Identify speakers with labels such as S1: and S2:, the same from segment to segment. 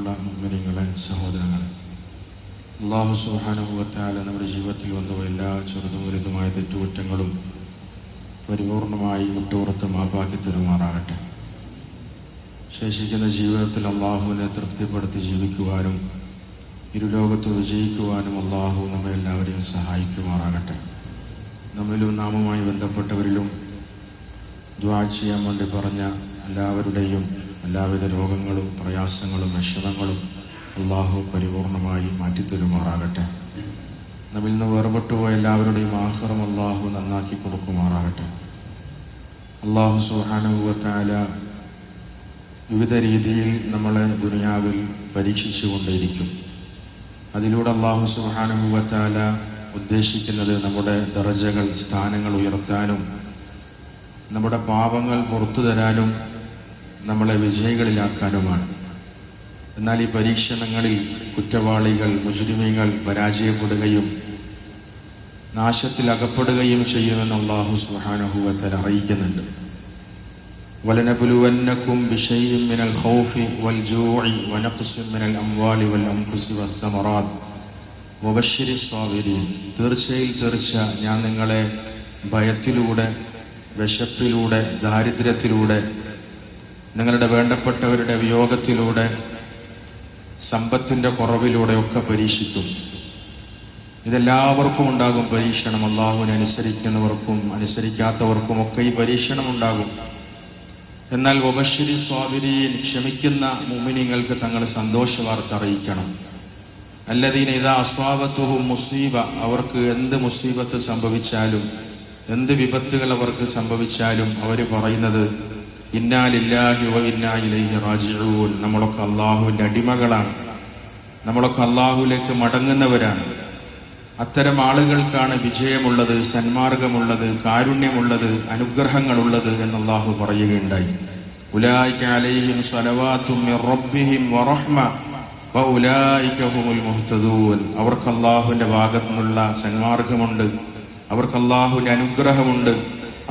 S1: ബഹുമാനമുള്ള മുഅ്മിനീങ്ങളെ, സഹോദരങ്ങളെ, അല്ലാഹു സുബ്ഹാനഹു വ തആല നമ്മുടെ ജീവിതത്തിൽ വന്ന എല്ലാ ചെറുതും വലുതുമായ തെറ്റുകുറ്റങ്ങളും പരിപൂർണമായി വിട്ടുപുറത്ത് മാപ്പാക്കി തരുമാറാകട്ടെ. ശേഷിക്കുന്ന ജീവിതത്തിൽ അള്ളാഹുവിനെ തൃപ്തിപ്പെടുത്തി ജീവിക്കുവാനും ഇരുലോകത്ത് വിജയിക്കുവാനും അള്ളാഹു നമ്മെ എല്ലാവരെയും സഹായിക്കുമാറാകട്ടെ. നമ്മിലും നാമുമായി ബന്ധപ്പെട്ടവരിലും ദുആ ചെയ്യാൻ വേണ്ടി പറഞ്ഞ എല്ലാവരുടെയും എല്ലാവിധ രോഗങ്ങളും പ്രയാസങ്ങളും വിഷമങ്ങളും അള്ളാഹു പരിപൂർണമായി മാറ്റിത്തരുമാറാകട്ടെ. നമ്മിൽ നിന്ന് വേർപെട്ടുപോയ എല്ലാവരുടെയും ആഖിറം അള്ളാഹു നന്നാക്കി കൊടുക്കുമാറാകട്ടെ. അള്ളാഹു സുബ്ഹാനഹു വ തആല വിവിധ രീതിയിൽ നമ്മളെ ദുനിയാവിൽ പരീക്ഷിച്ചു കൊണ്ടേയിരിക്കും. അതിലൂടെ അള്ളാഹു സുബ്ഹാനഹു വ തആല ഉദ്ദേശിക്കുന്നത് നമ്മുടെ ദറജകൾ, സ്ഥാനങ്ങൾ ഉയർത്താനും നമ്മുടെ പാപങ്ങൾ പുറത്തു തരാനും നമ്മളെ വിജയികളിലാക്കാനുമാണ്. എന്നാൽ ഈ പരീക്ഷണങ്ങളിൽ കുറ്റവാളികൾ, മുജ്രിമീങ്ങൾ പരാജയപ്പെടുകയും നാശത്തിൽ അകപ്പെടുകയും ചെയ്യുമെന്ന് അല്ലാഹു സുബ്ഹാനഹു വ തആല അറിയിക്കുന്നുണ്ട്. വലനബ്ലുവന്നകും ബിശൈഇൻ മിനൽ ഖൗഫി വൽ ജൂഇ വനഖ്സിൻ മിനൽ അംവാലി വൽ അൻഫുസി വസ്സമറാത്ത് വബശ്ശിരിസ് സ്വാബിരീൻ. തീർച്ച ഞാൻ നിങ്ങളെ ഭയത്തിലൂടെ, വിശപ്പിലൂടെ, ദാരിദ്ര്യത്തിലൂടെ, നിങ്ങളുടെ വേണ്ടപ്പെട്ടവരുടെ വിയോഗത്തിലൂടെ, സമ്പത്തിന്റെ കുറവിലൂടെ ഒക്കെ പരീക്ഷിക്കും. ഇതെല്ലാവർക്കും ഉണ്ടാകും പരീക്ഷണം. അള്ളാഹുവിനെ അനുസരിക്കുന്നവർക്കും അനുസരിക്കാത്തവർക്കും ഒക്കെ ഈ പരീക്ഷണം ഉണ്ടാകും. എന്നാൽ വബശ്ശിരി സ്വാബിരീൻ, ക്ഷമിക്കുന്ന മുഅ്മിനീങ്ങൾക്ക് തങ്ങൾ സന്തോഷ വാർത്ത അറിയിക്കണം. അല്ലദീന ഇദാ അസ്വാബത്തുഹും മുസീബ, അവർക്ക് എന്ത് മുസീബത്ത് സംഭവിച്ചാലും, എന്ത് വിപത്തുകൾ അവർക്ക് സംഭവിച്ചാലും അവർ പറയുന്നത് ഇന്നാ ലില്ലാഹി വ ഇന്നാ ഇലൈഹി റാജിഊൻ. നമ്മളൊക്കെ അള്ളാഹുവിന്റെ അടിമകളാണ്, നമ്മളൊക്കെ അള്ളാഹുവിലേക്ക് മടങ്ങുന്നവരാണ്. അത്തരം ആളുകൾക്കാണ് വിജയമുള്ളത്, സന്മാർഗമുള്ളത്, കാരുണ്യമുള്ളത്, അനുഗ്രഹങ്ങളുള്ളത് എന്ന് അള്ളാഹു പറയുകയുണ്ടായി. ഉലൈക അലൈഹിം സ്വലവാത്തും മിർ റബ്ബിഹിം വറഹ്മ വഉലൈക ഹുമുൽ മുഹ്തദൂൻ. അവർക്ക് അള്ളാഹുവിന്റെ ഭാഗത്തു നിന്നുള്ള സന്മാർഗമുണ്ട്, അവർക്ക് അള്ളാഹുവിന്റെ അനുഗ്രഹമുണ്ട്,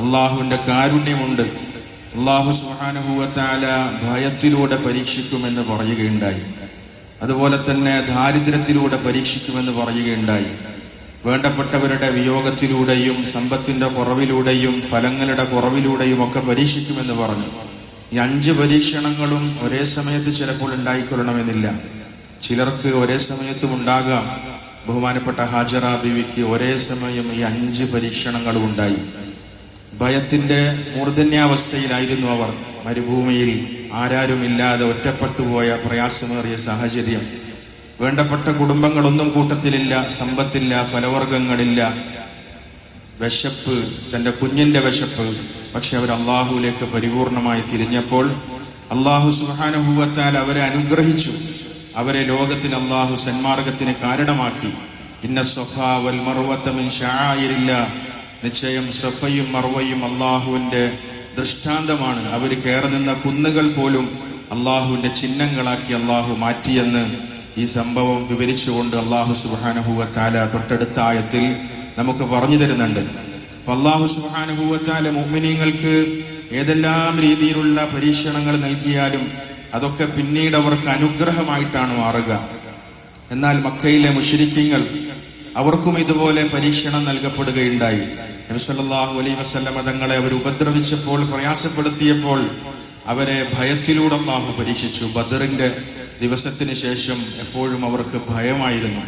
S1: അള്ളാഹുവിന്റെ കാരുണ്യമുണ്ട്. അല്ലാഹു സുബ്ഹാനഹു വ തആല ഭയത്തിലൂടെ പരീക്ഷിക്കുമെന്ന് പറയുകയുണ്ടായി. അതുപോലെ തന്നെ ദാരിദ്ര്യത്തിലൂടെ പരീക്ഷിക്കുമെന്ന് പറയുകയുണ്ടായി. വേണ്ടപ്പെട്ടവരുടെ വിയോഗത്തിലൂടെയും സമ്പത്തിന്റെ കുറവിലൂടെയും ഫലങ്ങളുടെ കുറവിലൂടെയും ഒക്കെ പരീക്ഷിക്കുമെന്ന് പറഞ്ഞു. ഈ 5 പരീക്ഷണങ്ങളും ഒരേ സമയത്ത് ചിലപ്പോൾ ഉണ്ടായിക്കൊള്ളണമെന്നില്ല. ചിലർക്ക് ഒരേ സമയത്തും ഉണ്ടാകാം. ബഹുമാനപ്പെട്ട ഹാജറ ബീവിക്ക് ഒരേ സമയം ഈ 5 പരീക്ഷണങ്ങളും ഉണ്ടായി. ഭയത്തിന്റെ മൂർധന്യാവസ്ഥയിലായിരുന്നു അവർ. മരുഭൂമിയിൽ ആരാരുമില്ലാതെ ഒറ്റപ്പെട്ടുപോയ പ്രയാസമേറിയ സാഹചര്യം. വേണ്ടപ്പെട്ട കുടുംബങ്ങളൊന്നും കൂട്ടത്തിലില്ല, സമ്പത്തില്ല, ഫലവർഗങ്ങളില്ല, വിശപ്പ്, തന്റെ കുഞ്ഞിന്റെ വിശപ്പ്. പക്ഷെ അവർ അള്ളാഹുവിലേക്ക് പരിപൂർണമായി തിരിഞ്ഞപ്പോൾ അള്ളാഹു സുബ്ഹാനഹു വ തആല അവരെ അനുഗ്രഹിച്ചു. അവരെ ലോകത്തിൽ അള്ളാഹു സന്മാർഗത്തിന് കാരണമാക്കി. ഇന്ന സ്വഫാ വൽ മർവത മിൻ ശആയിരില്ലാഹ്, നിശ്ചയം സഫയും മർവയും അള്ളാഹുവിന്റെ ദൃഷ്ടാന്തമാണ്. അവർ കയറി നിന്ന കുന്നുകൾ പോലും അള്ളാഹുവിന്റെ ചിഹ്നങ്ങളാക്കി അള്ളാഹു മാറ്റിയെന്ന് ഈ സംഭവം വിവരിച്ചുകൊണ്ട് അള്ളാഹു സുബ്ഹാനഹു വ തആല തൊട്ടടുത്ത ആയത്തിൽ നമുക്ക് പറഞ്ഞു തരുന്നുണ്ട്. അപ്പൊ അള്ളാഹു സുബ്ഹാനഹു വ തആല മുഅ്മിനീങ്ങൾക്ക് ഏതെല്ലാം രീതിയിലുള്ള പരീക്ഷണങ്ങൾ നൽകിയാലും അതൊക്കെ പിന്നീട് അവർക്ക് അനുഗ്രഹമായിട്ടാണ് മാറുക. എന്നാൽ മക്കയിലെ മുശ്രിക്കീങ്ങൾ, അവർക്കും ഇതുപോലെ പരീക്ഷണം നൽകപ്പെടുകയുണ്ടായി. നബി സല്ലല്ലാഹു അലൈഹി വസല്ലമ തങ്ങളെ അവർ ഉപദ്രവിച്ചപ്പോൾ, പ്രയാസപ്പെടുത്തിയപ്പോൾ അവരെ ഭയത്തിലൂടെ അല്ലാഹു പരീക്ഷിച്ചു. ബദറിന്റെ ദിവസത്തിന് ശേഷം എപ്പോഴും അവർക്ക് ഭയമായിരുന്നു.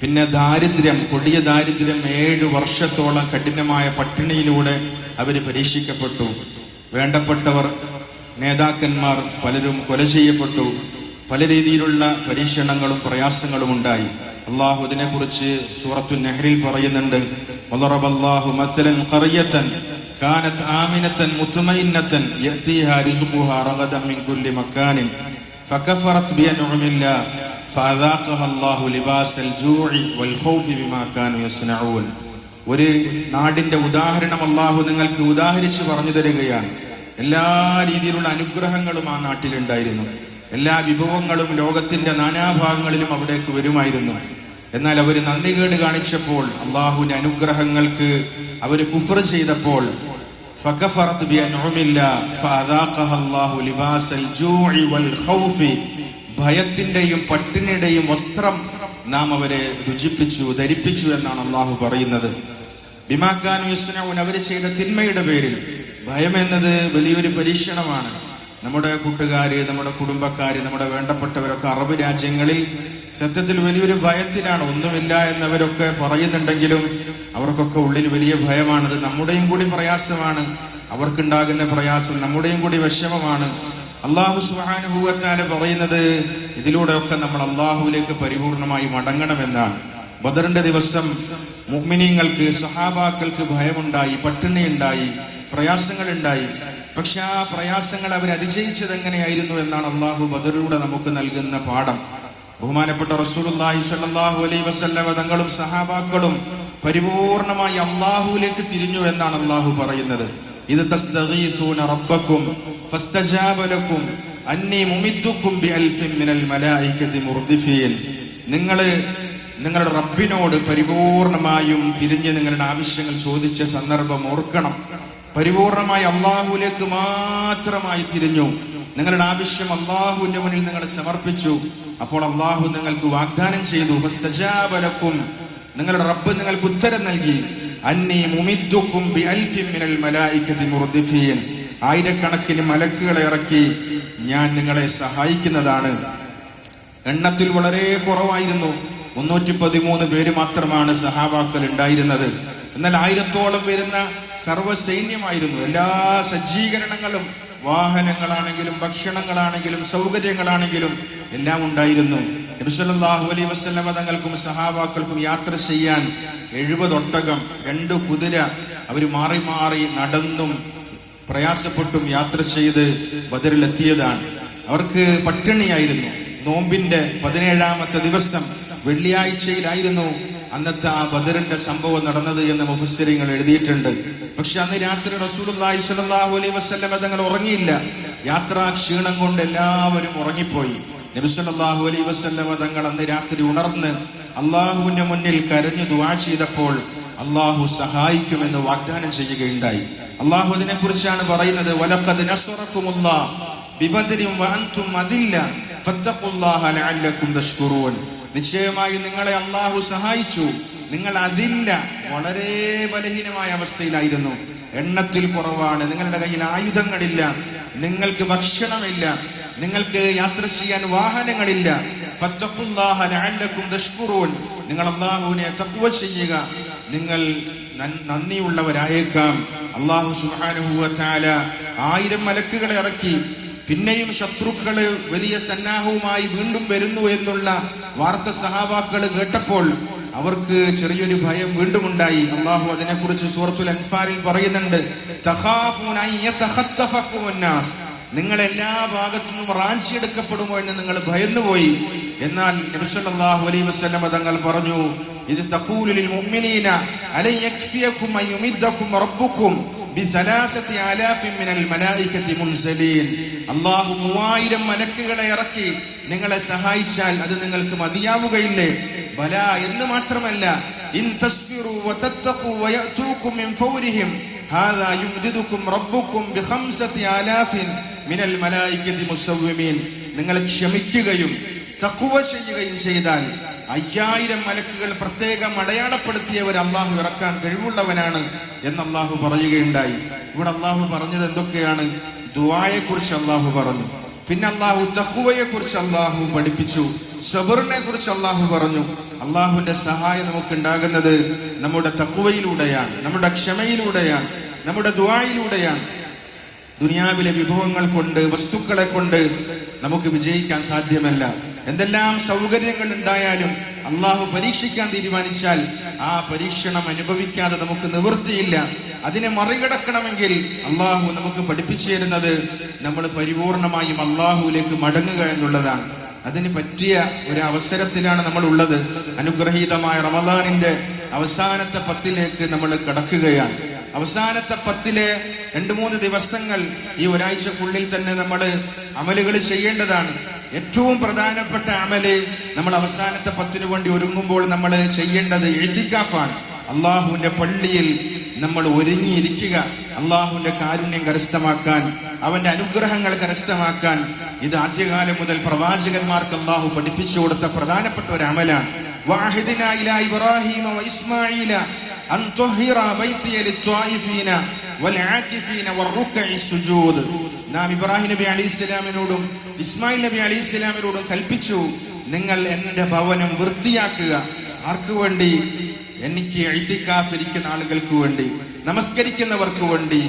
S1: പിന്നെ ദാരിദ്ര്യം, കൊടിയ ദാരിദ്ര്യം, 7 വർഷത്തോളം കഠിനമായ പട്ടിണിയിലൂടെ അവർ പരീക്ഷിക്കപ്പെട്ടു. വേണ്ടപ്പെട്ടവർ, നേതാക്കന്മാർ പലരും കൊല ചെയ്യപ്പെട്ടു. പല രീതിയിലുള്ള പരീക്ഷണങ്ങളും പ്രയാസങ്ങളും ഉണ്ടായി. അള്ളാഹു ഇതിനെ കുറിച്ച് സൂറത്തുൻ നഹ്റിൽ പറയുന്നുണ്ട്. വളറബല്ലാഹു മസലൻ ഖറിയതൻ കാനത് ആമിനതൻ മുത്മഇന്നതൻ യഅതിഹാ റിസ്ഖുഹാ റഗദൻ മിൻ കുല്ലി മക്കാനിൻ ഫകഫറത് ബിഅൻഉമില്ലാഹ് ഫഅദാഖഹാ അല്ലാഹു ലിബാസൽ ജൂഇ വൽ ഖൗഫി ബിമാ കാനൂ യസ്നഊൻ. ഒരു നാടിന്റെ ഉദാഹരണം അള്ളാഹു നിങ്ങൾക്ക് ഉദാഹരിച്ച് പറഞ്ഞു തരികയാണ്. എല്ലാ രീതിയിലുള്ള അനുഗ്രഹങ്ങളും ആ നാട്ടിലുണ്ടായിരുന്നു. എല്ലാ വിഭവങ്ങളും ലോകത്തിന്റെ നാനാഭാഗങ്ങളിലും അവിടേക്ക് വരുമായിരുന്നു. എന്നാൽ അവർ നന്ദികേട് കാണിച്ചപ്പോൾ, അള്ളാഹുവിന്റെ അനുഗ്രഹങ്ങൾക്ക് അവർ കുഫ്ർ ചെയ്തപ്പോൾ, ഫകഫറത് ബിഅൻഉമില്ലാഹ് ഫഅദാഖഹാ അല്ലാഹു ലിബാസൽ ജൂഇ വൽ ഖൗഫി ഭയത്തിന്റെയും പട്ടിണിയുടെയും വസ്ത്രം നാം അവരെ രുചിപ്പിച്ചു, ധരിപ്പിച്ചു എന്നാണ് അള്ളാഹു പറയുന്നത്. ബിമാക്കാനു യസ്നഊൻ, അവർ ചെയ്ത തിന്മയുടെ പേരിൽ. ഭയം എന്നത് വലിയൊരു പരീക്ഷണമാണ്. നമ്മുടെ കൂട്ടുകാര്, നമ്മുടെ കുടുംബക്കാര്, നമ്മുടെ വേണ്ടപ്പെട്ടവരൊക്കെ അറബ് രാജ്യങ്ങളിൽ സത്യത്തിൽ വലിയൊരു ഭയത്തിലാണ്. ഒന്നുമില്ല എന്നവരൊക്കെ പറയുന്നുണ്ടെങ്കിലും അവർക്കൊക്കെ ഉള്ളിൽ വലിയ ഭയമാണത്. നമ്മുടെയും കൂടി പ്രയാസമാണ്, അവർക്കുണ്ടാകുന്ന പ്രയാസം നമ്മുടെയും കൂടി വിഷമമാണ്. അല്ലാഹു സുബ്ഹാനഹു വ തആല പറയുന്നത് ഇതിലൂടെയൊക്കെ നമ്മൾ അല്ലാഹുവിലേക്ക് പരിപൂർണമായി മടങ്ങണമെന്നാണ്. ബദറിന്റെ ദിവസം മുഅ്മിനീങ്ങൾക്ക്, സ്വഹാബാക്കൾക്ക് ഭയമുണ്ടായി, പട്ടിണിയുണ്ടായി, പ്രയാസങ്ങളുണ്ടായി. പക്ഷെ ആ പ്രയാസങ്ങൾ അവർ അതിജയിച്ചത് എങ്ങനെയായിരുന്നു എന്നാണ് അള്ളാഹു ബദറിലൂടെ നമുക്ക് നൽകുന്ന പാഠം. ബഹുമാനപ്പെട്ട റസൂലുള്ളാഹി സ്വല്ലല്ലാഹു അലൈഹി വസല്ലമ തങ്ങളും സഹാബാക്കളും പരിപൂർണമായി അള്ളാഹുവിലേക്ക് തിരിഞ്ഞു എന്നാണ് അള്ളാഹു പറയുന്നത്. ഇത് തസ്തഗീസൂന റബ്ബക്കും ഫസ്തജാബ ലക്കും അന്നി മുമിദ്ദുക്കും ബിഅൽഫിൻ മിനൽ മലായികതി മുർദിഫീൻ. നിങ്ങളുടെ റബ്ബിനോട് പരിപൂർണമായും തിരിഞ്ഞ് നിങ്ങളുടെ ആവശ്യങ്ങൾ ചോദിച്ച സന്ദർഭം ഓർക്കണം. പരിപൂർണമായി അള്ളാഹുവിലേക്ക് മാത്രമായി തിരിഞ്ഞു, നിങ്ങളുടെ ആവശ്യം അള്ളാഹുവിന്റെ മുന്നിൽ നിങ്ങൾ സമർപ്പിച്ചു. അപ്പോൾ അള്ളാഹു നിങ്ങൾക്ക് വാഗ്ദാനം ചെയ്തു, ഫസ്തജാബ ലക്കും, നിങ്ങളുടെ റബ്ബ് നിങ്ങൾക്ക് ഉത്തരം നൽകി. അന്നി മുമിദ്ദുക്കും ബിഅൽഫിൻ മിനൽ മലായികതി മുർദിഫീൻ, ആയിരക്കണക്കിന് മലക്കുകളെ ഇറക്കി ഞാൻ നിങ്ങളെ സഹായിക്കുന്നതാണ്. എണ്ണത്തിൽ വളരെ കുറവായിരുന്നു, 313 പേര് മാത്രമാണ് സഹാബാക്കൾ ഉണ്ടായിരുന്നത്. എന്നാൽ 1000-ഓളം വരുന്ന സർവ്വസൈന്യമായിരുന്നു. എല്ലാ സജ്ജീകരണങ്ങളും, വാഹനങ്ങളാണെങ്കിലും ഭക്ഷണങ്ങളാണെങ്കിലും സൗകര്യങ്ങളാണെങ്കിലും എല്ലാം ഉണ്ടായിരുന്നു. നബി സല്ലല്ലാഹു അലൈഹി വസല്ലമ തങ്ങൾക്കും സഹാബാക്കൾക്കും യാത്ര ചെയ്യാൻ 70 ഒട്ടകം, 2 കുതിര അവർ മാറി മാറി നടന്നും പ്രയാസപ്പെട്ടും യാത്ര ചെയ്ത് ബദറിലെത്തിയതാണ്. അവർക്ക് പട്ടിണിയായിരുന്നു. നോമ്പിന്റെ 17ാമത്തെ ദിവസം വെള്ളിയാഴ്ചയിലായിരുന്നു അന്നത്തെ ആ ബദറിന്റെ സംഭവം നടന്നത് എന്ന് മുഫസ്സിരീങ്ങൾ എഴുതിയിട്ടുണ്ട്. പക്ഷെ അന്ന് രാത്രി റസൂലുള്ളാഹി സ്വല്ലല്ലാഹു അലൈഹി വസല്ലമ തങ്ങൾ ഉറങ്ങിയില്ല. യാത്രാ ക്ഷീണം കൊണ്ട് എല്ലാവരും ഉറങ്ങിപ്പോയി. നബി സല്ലല്ലാഹു അലൈഹി വസല്ലമ തങ്ങൾ അന്ന് രാത്രി ഉണർന്ന് അള്ളാഹുവിന്റെ മുന്നിൽ കരഞ്ഞു ദുആ ചെയ്തപ്പോൾ അള്ളാഹു സഹായിക്കുമെന്ന് വാഗ്ദാനം ചെയ്യുകയുണ്ടായി. അള്ളാഹു അതിനെ കുറിച്ചാണ് പറയുന്നത്, വലഖദ് നസ്റകുമുല്ലാഹു ബിബദ്രിൻ വഅൻതും അദില്ല ഫത്തഖുല്ലാഹ ലഅല്ലകും തഷ്കുറൂൻ. നിശ്ചയമായി നിങ്ങളെ അള്ളാഹു സഹായിച്ചു, നിങ്ങൾ അതില്ല, വളരെ ബലഹീനമായ അവസ്ഥയിലായിരുന്നു, എണ്ണത്തിൽ കുറവാണ്, നിങ്ങളുടെ കയ്യിൽ ആയുധങ്ങളില്ല, നിങ്ങൾക്ക് ഭക്ഷണമില്ല, നിങ്ങൾക്ക് യാത്ര ചെയ്യാൻ വാഹനങ്ങളില്ല. ഫത്തഖുല്ലാഹ ലഅല്ലകും തഷ്കുറൂൻ, നിങ്ങൾ അള്ളാഹുവിനെ തഖ്വ ചെയ്യുക, നിങ്ങൾ നന്ദിയുള്ളവരായേക്കാം. അള്ളാഹു സുബ്ഹാനഹു വ തആല 1000 മലക്കുകളെ ഇറക്കി. പിന്നെയും ശത്രുക്കള് വലിയ സന്നാഹവുമായി വീണ്ടും വരുന്നു എന്നുള്ള വാർത്ത സഹാബാക്കൾ കേട്ടപ്പോൾ അവർക്ക് ചെറിയൊരു ഭയം വീണ്ടും ഉണ്ടായി. അള്ളാഹു അതിനെക്കുറിച്ച് സൂറത്തുൽ അൻഫാലിൽ പറയുന്നുണ്ട്, തഖാഫൂന അൻ യതഖത്തഫകുമുൻ നാസ്, നിങ്ങൾ എല്ലാ ഭാഗത്തുനിന്നും റാഞ്ചിയെടുക്കപ്പെടുമോ എന്ന് നിങ്ങൾ ഭയന്നുപോയി. എന്നാൽ നബി സല്ലല്ലാഹു അലൈഹി വസല്ലം തങ്ങൾ പറഞ്ഞു, ഇത് തഖൂലു ലിൽ മുഅ്മിനീന അലൻ യക്ഫിയകും അൻ യുമിദ്ദകും റബ്ബുകും ബിസലാസതി ആലാഫിൻ മിനൽ മലായികതി മുൻസലീൻ. അല്ലാഹു 3000 മലക്കുകളെ ഇറക്കി നിങ്ങളെ സഹായിച്ചാൽ അത് നിങ്ങൾക്ക് മതിയാവുകയില്ലേ? ബല എന്ന് മാത്രമല്ല, ഇൻ തസ്ബിറു വതത്തഖു വയഅതൂകും മിൻ ഫൗരിഹിം ഹാദാ യുംദിദുകും റബ്ബുകും ബിഖംസതി ആലാഫിൻ മിനൽ മലായികതി മുസവ്വിമീൻ. നിങ്ങൾ ക്ഷമിക്കുകയും തഖ്വ ചെയ്യുകയും ചെയ്താൽ 5000 മലക്കുകൾ പ്രത്യേകം അടയാളപ്പെടുത്തിയവർ അള്ളാഹു ഇറക്കാൻ കഴിവുള്ളവനാണ് എന്ന് അള്ളാഹു പറയുകയുണ്ടായി. ഇവിടെ അള്ളാഹു പറഞ്ഞത് എന്തൊക്കെയാണ്? ദുആയെ കുറിച്ച് അള്ളാഹു പറഞ്ഞു, പിന്നെ അള്ളാഹു തഖ്വയെ കുറിച്ച് അള്ളാഹു പഠിപ്പിച്ചു, സബറിനെ കുറിച്ച് അള്ളാഹു പറഞ്ഞു. അള്ളാഹുവിന്റെ സഹായം നമുക്ക് ഉണ്ടാകുന്നത് നമ്മുടെ തഖ്വയിലൂടെയാണ്, നമ്മുടെ ക്ഷമയിലൂടെയാണ്, നമ്മുടെ ദുആയിലൂടെയാണ്. ദുനിയാവിലെ വിഭവങ്ങൾ കൊണ്ട്, വസ്തുക്കളെ കൊണ്ട് നമുക്ക് വിജയിക്കാൻ സാധ്യമല്ല. എന്തെല്ലാം സൗകര്യങ്ങൾ ഉണ്ടായാലും അള്ളാഹു പരീക്ഷിക്കാൻ തീരുമാനിച്ചാൽ ആ പരീക്ഷണം അനുഭവിക്കാതെ നമുക്ക് നിവൃത്തിയില്ല. അതിനെ മറികടക്കണമെങ്കിൽ അള്ളാഹു നമുക്ക് പഠിപ്പിച്ചു തരുന്നത് നമ്മൾ പരിപൂർണമായും അള്ളാഹുവിലേക്ക് മടങ്ങുക എന്നുള്ളതാണ്. അതിന് പറ്റിയ ഒരു അവസരത്തിലാണ് നമ്മൾ ഉള്ളത്. അനുഗ്രഹീതമായ റമദാനിന്റെ അവസാനത്തെ 10ലേക്ക് നമ്മൾ കടക്കുകയാണ്. അവസാനത്തെ 10 2-3 ദിവസങ്ങൾ ഈ ഒരാഴ്ചക്കുള്ളിൽ തന്നെ നമ്മൾ അമലുകൾ ചെയ്യേണ്ടതാണ്. ഏറ്റവും പ്രധാനപ്പെട്ട അമല് നമ്മൾ അവസാനത്തെ 10 വേണ്ടി ഒരുങ്ങുമ്പോൾ നമ്മൾ ചെയ്യേണ്ടത് ഇഅ്തികാഫാണ്. അള്ളാഹുവിന്റെ പള്ളിയിൽ നമ്മൾ ഒരുങ്ങിയിരിക്കുക, അള്ളാഹുവിന്റെ കാരുണ്യം കരസ്ഥമാക്കാൻ, അവന്റെ അനുഗ്രഹങ്ങൾ കരസ്ഥമാക്കാൻ. ഇത് ആദ്യകാലം മുതൽ പ്രവാചകന്മാർക്ക് അല്ലാഹു പഠിപ്പിച്ചു കൊടുത്ത പ്രധാനപ്പെട്ട ഒരു അമലാണ്. വഅഹദിനാ ഇലാ ഇബ്രാഹീമ വഇസ്മാഈല അൻ തുഹിറ ബൈതിയ ലിത്വായിഫീന വൽആകിഫീന വറുക്കഇ സുജൂദ്. നാം ഇബ്രാഹിം നബി അലൈഹിസ്സലാമിനോടും ഇസ്മായിൽ നബി അലൈഹിസ്സലാമിനോടും കൽപ്പിച്ചു, നിങ്ങൾ എന്റെ ഭവനം വൃത്തിയാക്കുക. ആർക്ക് വേണ്ടി? എനിക്ക് ഇഅ്തികാഫ് ഇരിക്കുന്ന ആളുകൾക്ക് വേണ്ടി, നമസ്കരിക്കുന്നവർക്ക് വേണ്ടി,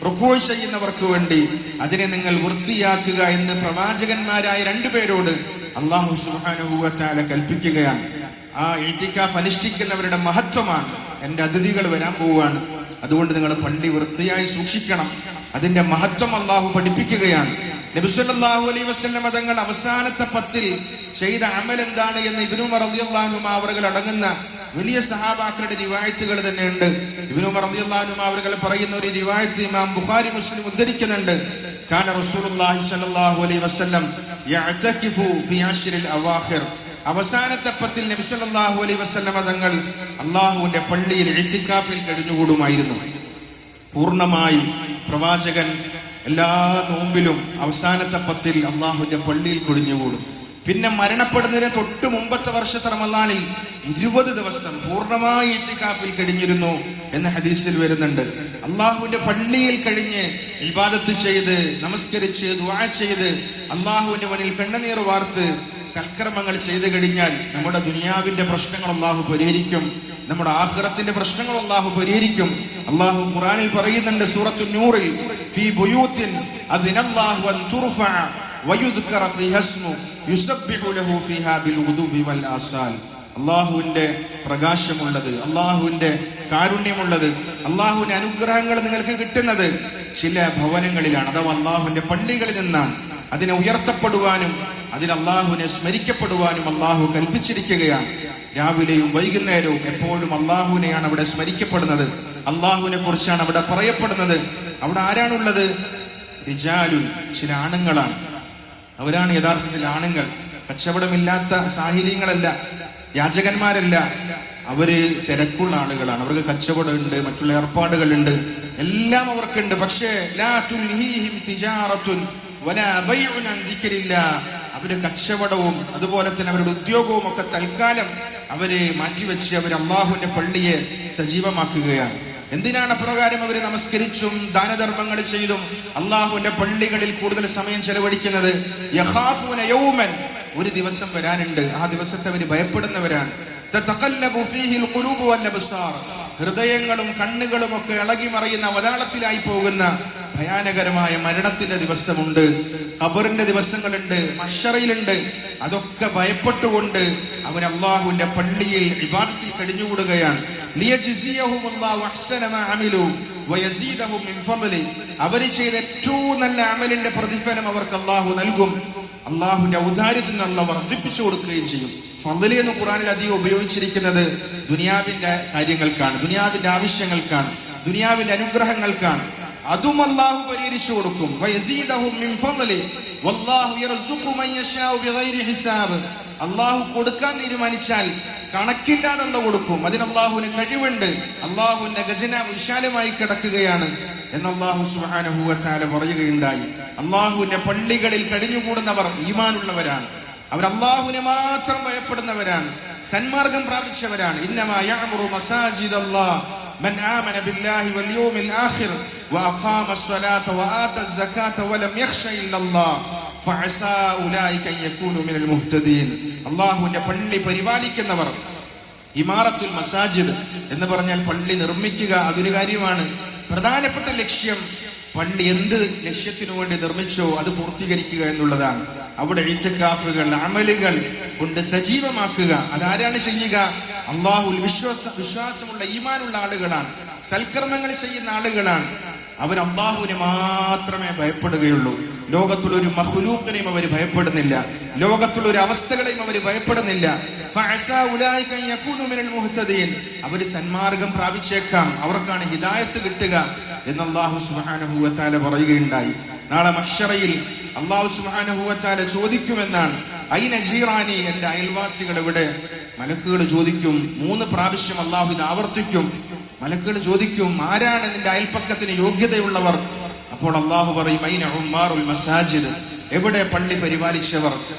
S1: റുക്കൂ ചെയ്യുന്നവർക്ക് വേണ്ടി അതിനെ നിങ്ങൾ വൃത്തിയാക്കുക എന്ന് പ്രവാചകന്മാരായ രണ്ടുപേരോട് അല്ലാഹു സുബ്ഹാനഹു വ തആല കൽപ്പിക്കുകയാണ്. ആ ഇഅ്തികാഫ് അനുഷ്ഠിക്കുന്നവരുടെ മഹത്വമാണ്. എന്റെ അതിഥികൾ വരാൻ പോവുകയാണ്, അതുകൊണ്ട് നിങ്ങൾ പള്ളി വൃത്തിയായി സൂക്ഷിക്കണം. അതിന്റെ മഹത്വം അല്ലാഹു പഠിപ്പിക്കുകയാണ്. നബി സല്ലല്ലാഹു അലൈഹി വസല്ലം തങ്ങൾ അവസാനത്തെ 10 ചെയ്ത അമൽ എന്താണ് എന്ന് ഇബ്നു ഉമർ റളിയല്ലാഹു അൻഹു അവர்கள் അടങ്ങുന്ന വലിയ സഹാബാക്കളുടെ റിവായത്തുകൾ തന്നെയുണ്ട്. ഇബ്നു ഉമർ റളിയല്ലാഹു അൻഹു അവர்கள் പറയുന്ന ഒരു റിവായത്ത് ഇമാം ബുഖാരി മുസ്ലിം ഉദ്ധരിക്കുന്നുണ്ട്. കാന റസൂലുള്ളാഹി സ്വല്ലല്ലാഹു അലൈഹി വസല്ലം യഅ്തകിഫു ഫി അശ്റിൽ അവാഖിർ. അവസാനത്തെ 10 നബി സല്ലല്ലാഹു അലൈഹി വസല്ലം തങ്ങൾ അല്ലാഹുവിന്റെ പള്ളിയിൽ ഇഅ്തികാഫിൽ കഴിഞ്ഞുകൂടുമായിരുന്നു. പൂർണ്ണമായി പ്രവാചകൻ എല്ലാ നോമ്പിലും അവസാനത്തെ 10 അല്ലാഹുവിന്റെ പള്ളിയിൽ കഴിഞ്ഞുകൂടും. പിന്നെ മരണപ്പെടുന്നതിന് തൊട്ട് മുമ്പത്തെ വർഷത്തെ റമളാനിൽ 20 ദിവസം പൂർണ്ണമായി ഇഅ്തികാഫിൽ കഴിഞ്ഞിരുന്നു എന്ന ഹദീസിൽ വരുന്നുണ്ട്. അല്ലാഹുവിന്റെ പള്ളിയിൽ കഴിഞ്ഞ് ഇബാദത്ത് ചെയ്ത്, നമസ്കരിച്ച്, ദുആ ചെയ്ത്, അല്ലാഹുവിന്റെ മുന്നിൽ കണ്ണുനീർ വാർത്ത് സൽക്കർമ്മങ്ങൾ ചെയ്തു കഴിഞ്ഞാൽ നമ്മുടെ ദുനിയാവിന്റെ പ്രശ്നങ്ങൾ അല്ലാഹു പരിഹരിക്കും, നമ്മുടെ ആഖിറത്തിന്റെ പ്രശ്നങ്ങൾ അല്ലാഹു പരിഹരിക്കും. അല്ലാഹു ഖുർആനിൽ പറയുന്നുണ്ട്, സൂറത്തുൻ നൂറിൽ, ഫീ ബുയൂത്തിൻ അദ്നല്ലാഹു അൻ തുർഫഅ വയുദ്കറ ഫീഹാ ഇസ്മു യുസബ്ബിഹു ലഹു ഫീഹാ ബിൽ ഗുദുബി വൽ ആസാൽ. അല്ലാഹുവിന്റെ പ്രകാശമുള്ളത്, അല്ലാഹുവിന്റെ കാരുണ്യമുള്ളത്, അല്ലാഹുവിന്റെ അനുഗ്രഹങ്ങൾ നിങ്ങൾക്ക് കിട്ടുന്നത് ചില ഭവനങ്ങളിലാണ്, അഥവാ അല്ലാഹുവിന്റെ പള്ളികളിൽ നിന്നാണ്. അതിനെ ഉയർത്തപ്പെടുവാനും അതിൽ അല്ലാഹുവിനെ സ്മരിക്കപ്പെടുവാനും അല്ലാഹു കൽപ്പിച്ചിരിക്കുകയാണ്. രാവിലെയും വൈകുന്നേരവും എപ്പോഴും അല്ലാഹുവിനെയാണ് അവിടെ സ്മരിക്കപ്പെടുന്നത്, അല്ലാഹുവിനെ കുറിച്ചാണ് അവിടെ പറയപ്പെടുന്നത്. അവിടെ ആരാണുള്ളത്? റിജാലുൻ, ചില ആണുങ്ങളാണ്. അവരാണ് യഥാർത്ഥത്തിൽ ആണുങ്ങൾ. കച്ചവടമില്ലാത്ത സാഹിര്യങ്ങളല്ല, യാചകന്മാരല്ല. അവര് തിരക്കുള്ള ആളുകളാണ്. അവർക്ക് കച്ചവടമുണ്ട്, മറ്റുള്ള ഏർപ്പാടുകളുണ്ട്, എല്ലാം അവർക്കുണ്ട്. പക്ഷേ ലാ തുൽഹീഹിം തിജാറത്തുൻ വലാ ബൈഉൻ അൻ ദിക്രില്ലാഹ്. അവര് കച്ചവടവും അതുപോലെ തന്നെ അവരുടെ ഉദ്യോഗവും ഒക്കെ തൽക്കാലം അവര് മാറ്റിവെച്ച് അവർ അല്ലാഹുവിന്റെ പള്ളിയെ സജീവമാക്കുകയാണ്. എന്തിനാണ് അപ്രകാരം അവര് നമസ്കരിച്ചും ദാനധർമ്മങ്ങൾ ചെയ്തും അല്ലാഹുവിന്റെ പള്ളികളിൽ കൂടുതൽ സമയം ചെലവഴിക്കുന്നത്? യഖാഫൂന യൗമൻ, ഒരു ദിവസം വരാനുണ്ട്, ആ ദിവസത്തെ അവര് ഭയപ്പെടുന്നവരാണ്. തതഖല്ലബു ഫീഹിൽ ഖുലൂബു വൽ അബ്സാർ, ഹൃദയങ്ങളും കണ്ണുകളും ഒക്കെ ഇളകി മറിയുന്ന അവതാളത്തിലായി പോകുന്ന ഭയാനകരമായ മരണത്തിന്റെ ദിവസമുണ്ട്, ഖബറിന്റെ ദിവസങ്ങളുണ്ട്, മഹ്ശറയിലുണ്ട്. അതൊക്കെ ഭയപ്പെട്ടുകൊണ്ട് അവർ അല്ലാഹുവിന്റെ പള്ളിയിൽ ഇബാദത്തിൽ കഴിഞ്ഞുകൂടുകയാണ്. ലിയജ്സിയഹുമുല്ലാഹു അഹ്സന മാ അമിലു വയസീദഹും മിൻ ഫളലി. അവർ ചെയ്ത ഏറ്റവും നല്ല അമലിന്റെ പ്രതിഫലം അവർക്ക് അല്ലാഹു നൽകും. അല്ലാഹുവിന്റെ ഔദാര്യത്തിൽ നിന്ന് അല്ലാഹു വർദ്ധിപ്പിച്ചു കൊടുക്കുകയും ചെയ്യും. ഫളലി എന്ന് ഖുർആനിൽ അധികം ഉപയോഗിച്ചിരിക്കുന്നത് ദുനിയാവിന്റെ കാര്യങ്ങൾക്കാണ്, ദുനിയാവിന്റെ ആവശ്യങ്ങൾക്കാണ്, ദുനിയാവിന്റെ അനുഗ്രഹങ്ങൾക്കാണ്. അതും അല്ലാഹു പരിഹരിച്ചു കൊടുക്കും. വയസീദഹും മിൻ ഫളലി വല്ലാഹു യർസുഖു മൻ യശാഉ ബിഗൈരി ഹിസാബ്. അല്ലാഹു കൊടുക്കാൻ തീരുമാനിച്ചാൽ കണക്കില്ലാതെ കൊടുക്കും. അതിന് അല്ലാഹുവിന് കഴിവുണ്ട്. അല്ലാഹുവിന്റെ ഖജനാവ് വിശാലമായി കിടക്കുകയാണ് എന്ന് അല്ലാഹു സുബ്ഹാനഹു വ തആല പറയുകയുണ്ടായി. അല്ലാഹുവിന്റെ പള്ളികളിൽ കഴിഞ്ഞുകൂടുന്നവർ ഈമാനുള്ളവരാണ്. അവർ അല്ലാഹുവിനെ മാത്രം ഭയപ്പെടുന്നവരാണ്, സന്മാർഗം പ്രാപിച്ചവരാണ്. ഇന്നമാ യഅ്മുറു മസാജിദല്ലാഹ് മൻ ആമന ബില്ലാഹി വൽ യൗമിൽ ആഖിർ വഅഖാമ അസ്സലാത വആത അസ്സകാത വലം യഖ്ശ ഇല്ലല്ലാഹ് ഫഅസാ ഉലൈക അൻ യകൂനു മിനൽ മുഹ്തദീൻ. അല്ലാഹുവിന്റെ പള്ളി പരിപാലിക്കുന്നവർ, ഇമാറത്തുൽ മസാജിദ് എന്ന് പറഞ്ഞാൽ പള്ളി നിർമ്മിക്കുക, അതൊരു കാര്യമാണ്. പ്രധാനപ്പെട്ട ലക്ഷ്യം പള്ളി എന്ത് ലക്ഷ്യത്തിനു വേണ്ടി നിർമ്മിച്ചോ അത് പൂർത്തീകരിക്കുക എന്നുള്ളതാണ്. അവിടെ ഇഅ്തികാഫുകൾ, അമലുകൾ കൊണ്ട് സജീവമാക്കുക. അതാരാണ് ചെയ്യുക? അല്ലാഹുവിൽ വിശ്വാസമുള്ള ഈമാനുള്ള ആളുകളാണ്, സൽക്കർമ്മങ്ങൾ ചെയ്യുന്ന ആളുകളാണ്. അവർ അല്ലാഹുവിനെ മാത്രമേ ഭയപ്പെടുകയുള്ളൂ. ലോകത്തിലൊരു മഖ്ലൂഖിനെയും അവർ ഭയപ്പെടുന്നില്ല, ലോകത്തിലൊരു അവസ്ഥകളെയും അവർ ഭയപ്പെടുന്നില്ല. ഫഅസാ ഉലൈക അൻ യകൂനു മിനൽ മുഹ്തദീൻ. അവർ സന്മാർഗം പ്രാപിച്ചേക്കാം, അവർക്കാണ് ഹിദായത്ത് കിട്ടുക എന്ന് അല്ലാഹു സുബ്ഹാനഹു വ തആല പറയുകയുണ്ടായി. നാളെ മഹ്ശറയിൽ അല്ലാഹു സുബ്ഹാനഹു വ തആല ചോദിക്കുമെന്നാണ്, ഐന ജീറാനി, എന്റെ അയൽവാസികൾ എവിടെ? മലക്കുകൾ ചോദിക്കും. 3 പ്രാവശ്യം അല്ലാഹു ഇത് ആവർത്തിക്കും. മലക്കുകൾ ചോദിക്കും, ആരാണ് നിന്റെ അയൽപ്പക്കത്തിന് യോഗ്യതയുള്ളവർ? അപ്പോൾ അല്ലാഹു പറയും, ഐന ഉമ്മാറുൽ മസാജിദ്, എവിടെ പള്ളി പരിപാലിച്ചവർ?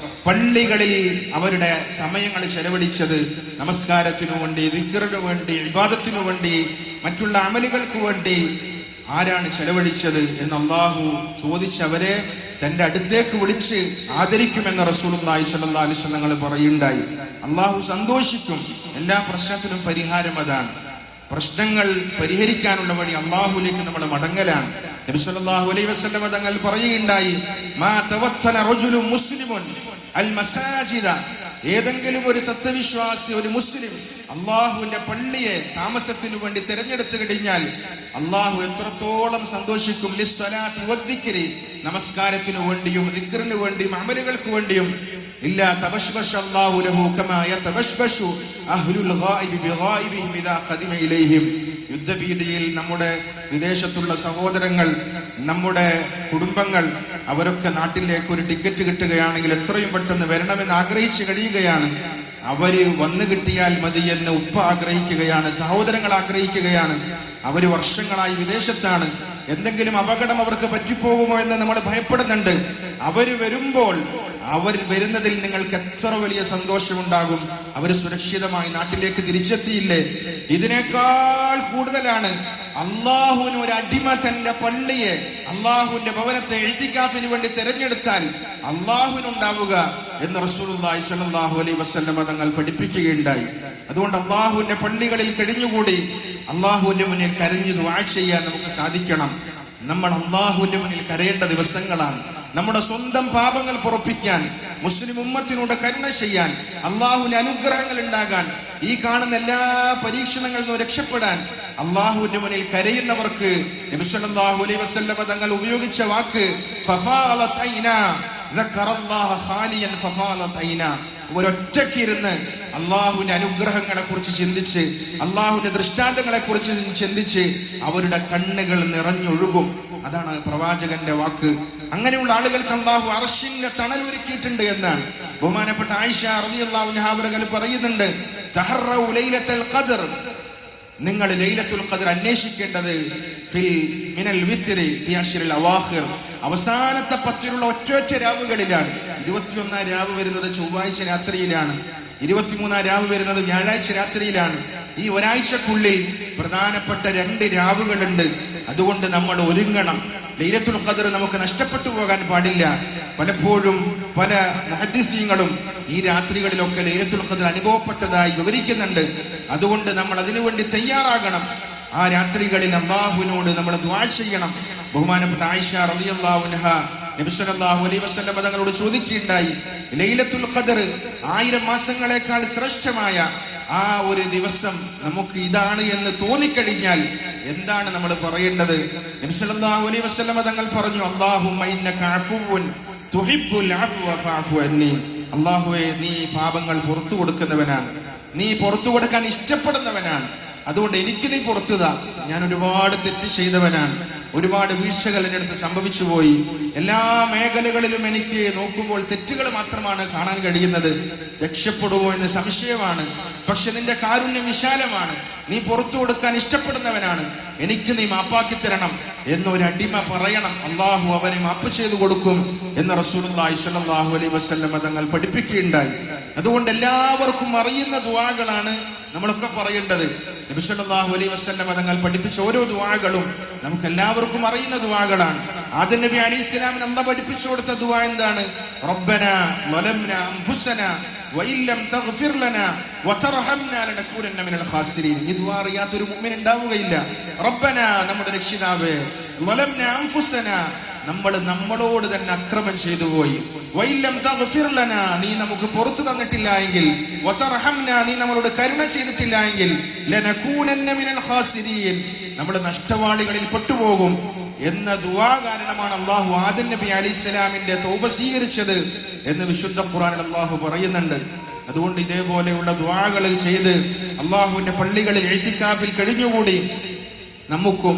S1: പള്ളികളിൽ അവരുടെ സമയങ്ങൾ ചെലവഴിച്ചത് നമസ്കാരത്തിനു വേണ്ടി, ദിക്റിനു വേണ്ടി, ഇബാദത്തിനു വേണ്ടി, മറ്റുള്ള അമലുകൾക്ക് വേണ്ടി ആരാണ് ചെലവഴിച്ചത് എന്ന് അള്ളാഹു ചോദിച്ചവരെ തന്റെ അടുത്തേക്ക് വിളിച്ച് ആദരിക്കുമെന്ന് റസൂലുള്ളാഹി സ്വല്ലല്ലാഹു അലൈഹി വസല്ലം പറയുണ്ടായി. അള്ളാഹു സന്തോഷിക്കും. എല്ലാ പ്രശ്നത്തിനും പരിഹാരം അതാണ്. പ്രശ്നങ്ങൾ പരിഹരിക്കാനുള്ള വഴി അള്ളാഹുലേക്ക് നമ്മൾ മടങ്ങലാണ്. നബി സല്ലല്ലാഹു അലൈഹി വസല്ലം തങ്ങൾ പറയുകയുണ്ടായി, മാ തവത്തന റജുലുൻ മുസ്ലിമുൻ അൽ മസാജിദ, ഏതെങ്കിലും ഒരു സത്യവിശ്വാസി, ഒരു മുസ്ലിം അള്ളാഹുവിന്റെ പള്ളിയെ താമസത്തിനു വേണ്ടി തിരഞ്ഞെടുത്തു കഴിഞ്ഞാൽ അള്ളാഹു എത്രത്തോളം സന്തോഷിക്കും. ലിസ്സലാത്തി വദ്ദിക്രി, നമസ്കാരത്തിനു വേണ്ടിയും ദിക്റിനു വേണ്ടിയും അമലുകൾക്ക് വേണ്ടിയും. ഇല്ലാ തബശ്ബശ അല്ലാഹു ലഹു കമാ യതബശ്ബശു അഹ്ലുൽ ഗായിബി ബിഗായിബിഹിം ഇദാ ഖദിമ ഇലൈഹിം. യുദ്ധഭീതിയിൽ നമ്മുടെ വിദേശത്തുള്ള സഹോദരങ്ങൾ, നമ്മുടെ കുടുംബങ്ങൾ, അവരൊക്കെ നാട്ടിലേക്ക് ഒരു ടിക്കറ്റ് കിട്ടുകയാണെങ്കിൽ എത്രയും പെട്ടെന്ന് വരണമെന്ന് ആഗ്രഹിച്ച് കഴിയുകയാണ്. അവര് വന്നു കിട്ടിയാൽ മതി എന്ന് ഉപ്പ ആഗ്രഹിക്കുകയാണ്, സഹോദരങ്ങൾ ആഗ്രഹിക്കുകയാണ്. അവര് വർഷങ്ങളായി വിദേശത്താണ്. എന്തെങ്കിലും അപകടം അവർക്ക് പറ്റിപ്പോകുമോ എന്ന് നമ്മൾ ഭയപ്പെടുന്നുണ്ട്. അവര് വരുമ്പോൾ, അവർ വരുന്നതിൽ നിങ്ങൾക്ക് എത്ര വലിയ സന്തോഷമുണ്ടാകും. അവർ സുരക്ഷിതമായി നാട്ടിലേക്ക് തിരിച്ചെത്തിയില്ലേ? ഇതിനേക്കാൾ കൂടുതലാണ് അള്ളാഹുവിന് ഒരു അടിമ തന്റെ പള്ളിയെ, അള്ളാഹുവിന്റെ ഭവനത്തെ ഇഅ്തികാഫിന് വേണ്ടി തിരഞ്ഞെടുത്താൽ അള്ളാഹുവിനുണ്ടാവുക എന്ന് റസൂലുള്ളാഹി സ്വല്ലല്ലാഹു അലൈഹി വസല്ലം തങ്ങൾ പഠിപ്പിക്കുകയുണ്ടായി. അതുകൊണ്ട് അള്ളാഹുവിന്റെ പള്ളികളിൽ കഴിഞ്ഞുകൂടി അള്ളാഹുവിന്റെ മുന്നിൽ കരഞ്ഞു ദുആ ചെയ്യാൻ നമുക്ക് സാധിക്കണം. നമ്മൾ അള്ളാഹുവിന്റെ മുന്നിൽ കരയേണ്ട ദിവസങ്ങളാണ്. നമ്മുടെ സ്വന്തം പാപങ്ങൾ പൊറുപ്പിക്കാൻ, മുസ്ലിം ഉമ്മത്തിനോട് കരുണ ചെയ്യാൻ, അള്ളാഹുവിന്റെ അനുഗ്രഹങ്ങൾ ഉണ്ടാകാൻ, ഈ കാണുന്ന എല്ലാ പരീക്ഷണങ്ങളിൽ നിന്നും രക്ഷപ്പെടാൻ അള്ളാഹുവിന്റെ മുന്നിൽ കരയുന്നവർക്ക് നബി സല്ലല്ലാഹു അലൈഹി വസല്ലം തങ്ങൾ ഉപയോഗിച്ച വാക്ക് ഫഫാലത് ഐനാ, ദക്കറല്ലാഹ ഖാലിയൻ ഫഫാലത് ഐനാ. ഒരൊറ്റക്കിരുന്ന് അള്ളാഹുവിന്റെ അനുഗ്രഹങ്ങളെ കുറിച്ച് ചിന്തിച്ച്, അള്ളാഹുവിന്റെ ദൃഷ്ടാന്തങ്ങളെ കുറിച്ച് ചിന്തിച്ച് അവരുടെ കണ്ണുകൾ നിറഞ്ഞൊഴുകും. അതാണ് പ്രവാചകന്റെ വാക്ക്. അങ്ങനെയുള്ള ആളുകൾക്ക് അള്ളാഹു അർശിന്റെ തണൽ ഒരുക്കിയിട്ടുണ്ട് എന്നാണ് ബഹുമാനപ്പെട്ട ആയിഷ റളിയല്ലാഹു അൻഹാ അവർ പറയുന്നുണ്ട്, തഹറൗ ലൈലത്തുൽ ഖദ്ർ, നിങ്ങൾ ലൈലത്തുൽ ഖദ്ർ അന്വേഷിക്കേണ്ടത് ഫിൽ മിനൽ വിത്രി ഫി അശ്റിൽ അവാഖിർ, അവസാനത്തെ 10 ഒറ്റ രാവുകളിലാണ്. 21 രാവ് വരുന്നത് ചൊവ്വാഴ്ച രാത്രിയിലാണ്, 23 രാവ് വരുന്നത് വ്യാഴാഴ്ച രാത്രിയിലാണ്. ഈ ഒരാഴ്ചക്കുള്ളിൽ പ്രധാനപ്പെട്ട 2 രാവുകളുണ്ട്. അതുകൊണ്ട് നമ്മൾ ഒരുങ്ങണം. ലൈലത്തുൽ ഖദ്ർ നമുക്ക് നഷ്ടപ്പെട്ടു പോകാൻ പാടില്ല. പലപ്പോഴും പല മുഹദ്ദിസീങ്ങളും ഈ രാത്രികളിലൊക്കെ ലൈലത്തുൽ ഖദ്ർ അനുഭവപ്പെട്ടതായി വിവരിക്കുന്നുണ്ട്. അതുകൊണ്ട് നമ്മൾ അതിനുവേണ്ടി തയ്യാറാകണം. ആ രാത്രികളിൽ അല്ലാഹുവിനോട് നമ്മൾ ദുആ ചെയ്യണം. ബഹുമാനപ്പെട്ട ആയിഷ റളിയല്ലാഹു അൻഹാ നബി സല്ലല്ലാഹു അലൈഹി വസല്ലം തങ്ങളോട് ചോദിക്കുകയുണ്ടായി, ലൈലത്തുൽ ഖദ്ർ 1000 മാസങ്ങളെക്കാൾ ശ്രേഷ്ഠമായ ആ ഒരു ദിവസം നമുക്ക് ഇതാണ് എന്ന് തോന്നിക്കഴിഞ്ഞാൽ എന്താണ് നമ്മൾ പറയേണ്ടത്? നബി സല്ലല്ലാഹു അലൈഹി വസല്ലം തങ്ങൾ പറഞ്ഞു, അല്ലാഹുമ്മ ഇന്നക അഫുവുൻ തുഹിബ്ബുൽ അഫ്വ ഫഅഫു അന്നി. അല്ലാഹുവേ, നീ പാപങ്ങൾ പുറത്തു കൊടുക്കുന്നവനാണ്, നീ പുറത്തു കൊടുക്കാൻ ഇഷ്ടപ്പെടുന്നവനാണ്. അതുകൊണ്ട് എനിക്ക് നീ പുറത്തുതാ. ഞാൻ ഒരുപാട് തെറ്റ് ചെയ്തവനാണ്, ഒരുപാട് വീഴ്ചകൾ എൻ്റെ അടുത്ത് സംഭവിച്ചു പോയി. എല്ലാ മേഖലകളിലും എനിക്ക് നോക്കുമ്പോൾ തെറ്റുകൾ മാത്രമാണ് കാണാൻ കഴിയുന്നത്. രക്ഷപ്പെടുമോ എന്ന് സംശയമാണ്. പക്ഷെ നിന്റെ കാരുണ്യം വിശാലമാണ്, നീ പുറത്തു കൊടുക്കാൻ ഇഷ്ടപ്പെടുന്നവനാണ്, എനിക്ക് നീ മാപ്പാക്കി തരണം എന്നൊരു അടിമ പറയണം. അള്ളാഹു അവനെ മാപ്പ് ചെയ്തു കൊടുക്കും എന്ന് റസൂലുള്ളാഹി സ്വല്ലല്ലാഹു അലൈഹി വസല്ലം തങ്ങൾ പഠിപ്പിക്കുകയുണ്ടായി. അതുകൊണ്ട് എല്ലാവർക്കും അറിയുന്ന ദുആകളാണ് നമ്മളൊക്കെ പറയേണ്ടത്. നബി സല്ലല്ലാഹു അലൈഹി വസല്ലം തങ്ങൾ പഠിപ്പിച്ച ഓരോ ദുആകളും നമുക്ക് എല്ലാവർക്കും അറിയുന്ന ദുആകളാണ്. ആദം നബി അലൈഹിസ്സലാമിന് അല്ലാഹു പഠിപ്പിച്ചു കൊടുത്ത ദുആ എന്താണ്? റബ്ബനാ വലംനാ അൻഫുസനാ വഇല്ലം തഗ്ഫിർ ലനാ വതർഹംനാ ലനകൂനന്ന മിനൽ ഖാസിരീൻ. ഈ ദുആ അറിയാത്ത ഒരു മുഅ്മിൻ ഉണ്ടാവുകയില്ല. റബ്ബനാ, നമ്മുടെ രക്ഷിതാവേ, വലംനാ അൻഫുസനാ, നമ്മൾ നമ്മളോട് തന്നെ അക്രമം ചെയ്തു പോയി. വഇല്ലം തഗ്ഫിർ ലനാ, നീ നമുക്ക് പുറത്തു തന്നിട്ടില്ല എങ്കിൽ, വതർഹംനാ, നീ നമ്മളോട് കരുണ ചെയ്തിട്ടില്ല എങ്കിൽ, ലനകൂനന്ന മിനൽ ഖാസിരീൻ, നമ്മൾ നഷ്ടവാളികളിൽ പെട്ടുപോകും എന്ന ദുആ കാരണമാണ് അല്ലാഹു ആദം നബി അലൈഹിസ്സലാമിന്റെ തൗബ സ്വീകരിച്ചത് എന്ന് വിശുദ്ധ ഖുർആനിൽ അല്ലാഹു പറയുന്നുണ്ട്. അതുകൊണ്ട് ഇതേപോലെയുള്ള ദുആകൾ ചെയ്ത് അല്ലാഹുവിന്റെ പള്ളികളിൽ ഇഅ്തികാഫിൽ കഴിഞ്ഞുകൂടി നമുക്കും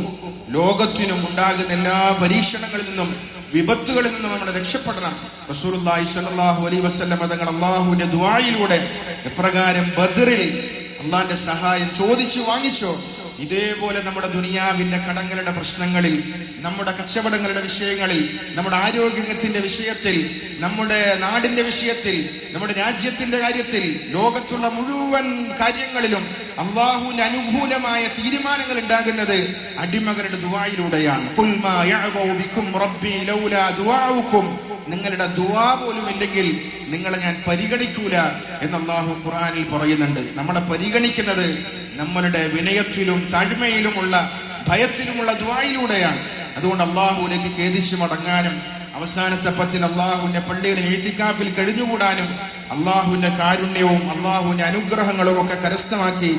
S1: ലോകത്തിനും ഉണ്ടാകുന്ന എല്ലാ പരീക്ഷണങ്ങളിൽ നിന്നും വിപത്തുകളിൽ നിന്നും നമ്മൾ രക്ഷപ്പെടണം. റസൂലുള്ളാഹി സ്വല്ലല്ലാഹു അലൈഹി വസല്ലം തങ്ങൾ അല്ലാഹുവിന്റെ ദുആയിലൂടെ എപ്രകാരം ബദറിൽ അള്ളാന്റെ സഹായം ചോദിച്ചു വാങ്ങിച്ചോ, ഇതേപോലെ നമ്മുടെ ദുനിയാവിന്റെ കടങ്ങളുടെ പ്രശ്നങ്ങളിൽ നമ്മുടെ കച്ചവടങ്ങളുടെ വിഷയങ്ങളിൽ, നമ്മുടെ ആരോഗ്യത്തിന്റെ വിഷയത്തിൽ, നമ്മുടെ നാടിന്റെ വിഷയത്തിൽ, നമ്മുടെ രാജ്യത്തിന്റെ കാര്യത്തിൽ, ലോകത്തുള്ള മുഴുവൻ കാര്യങ്ങളിലും അള്ളാഹുവിന്റെ അനുകൂലമായ തീരുമാനങ്ങൾ ഉണ്ടാകുന്നത് അടിമകളുടെ ദുആയിലൂടെയാണ്. ഖുൽ മാ യഅബഉ ബികും റബ്ബി ലൗലാ ദുആഉകും. നിങ്ങളുടെ ദുആ പോലും ഇല്ലെങ്കിൽ നിങ്ങളെ ഞാൻ പരിഗണിക്കൂല എന്ന് അള്ളാഹു ഖുർആനിൽ പറയുന്നുണ്ട്. നമ്മളെ പരിഗണിക്കുന്നത് നമ്മളുടെ വിനയത്തിലും താഴ്മയിലുമുള്ള ഭയത്തിലുമുള്ള ദുആയിലൂടെയാണ്. അതുകൊണ്ട് അള്ളാഹുവിലേക്ക് ഖേദിച്ചു മടങ്ങാനും അവസാനത്തെ പത്തിൽ അള്ളാഹുവിന്റെ പള്ളിയിൽ ഇഅ്തികാഫിൽ കഴിഞ്ഞുകൂടാനും അള്ളാഹുവിന്റെ കാരുണ്യവും അള്ളാഹുവിന്റെ അനുഗ്രഹങ്ങളും ഒക്കെ കരസ്ഥമാക്കി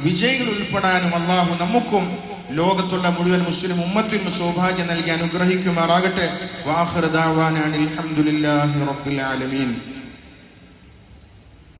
S1: വിജയികൾ ഉൾപ്പെടാനും അള്ളാഹു നമുക്കും ലോകത്തുള്ള മുഴുവൻ മുസ്ലിം ഉമ്മത്തിനും സൗഭാഗ്യം നൽകി അനുഗ്രഹിക്കുമാറാകട്ടെ. വാഖിറു ദഅവാനാ അൽഹംദുലില്ലാഹി റബ്ബിൽ ആലമീൻ.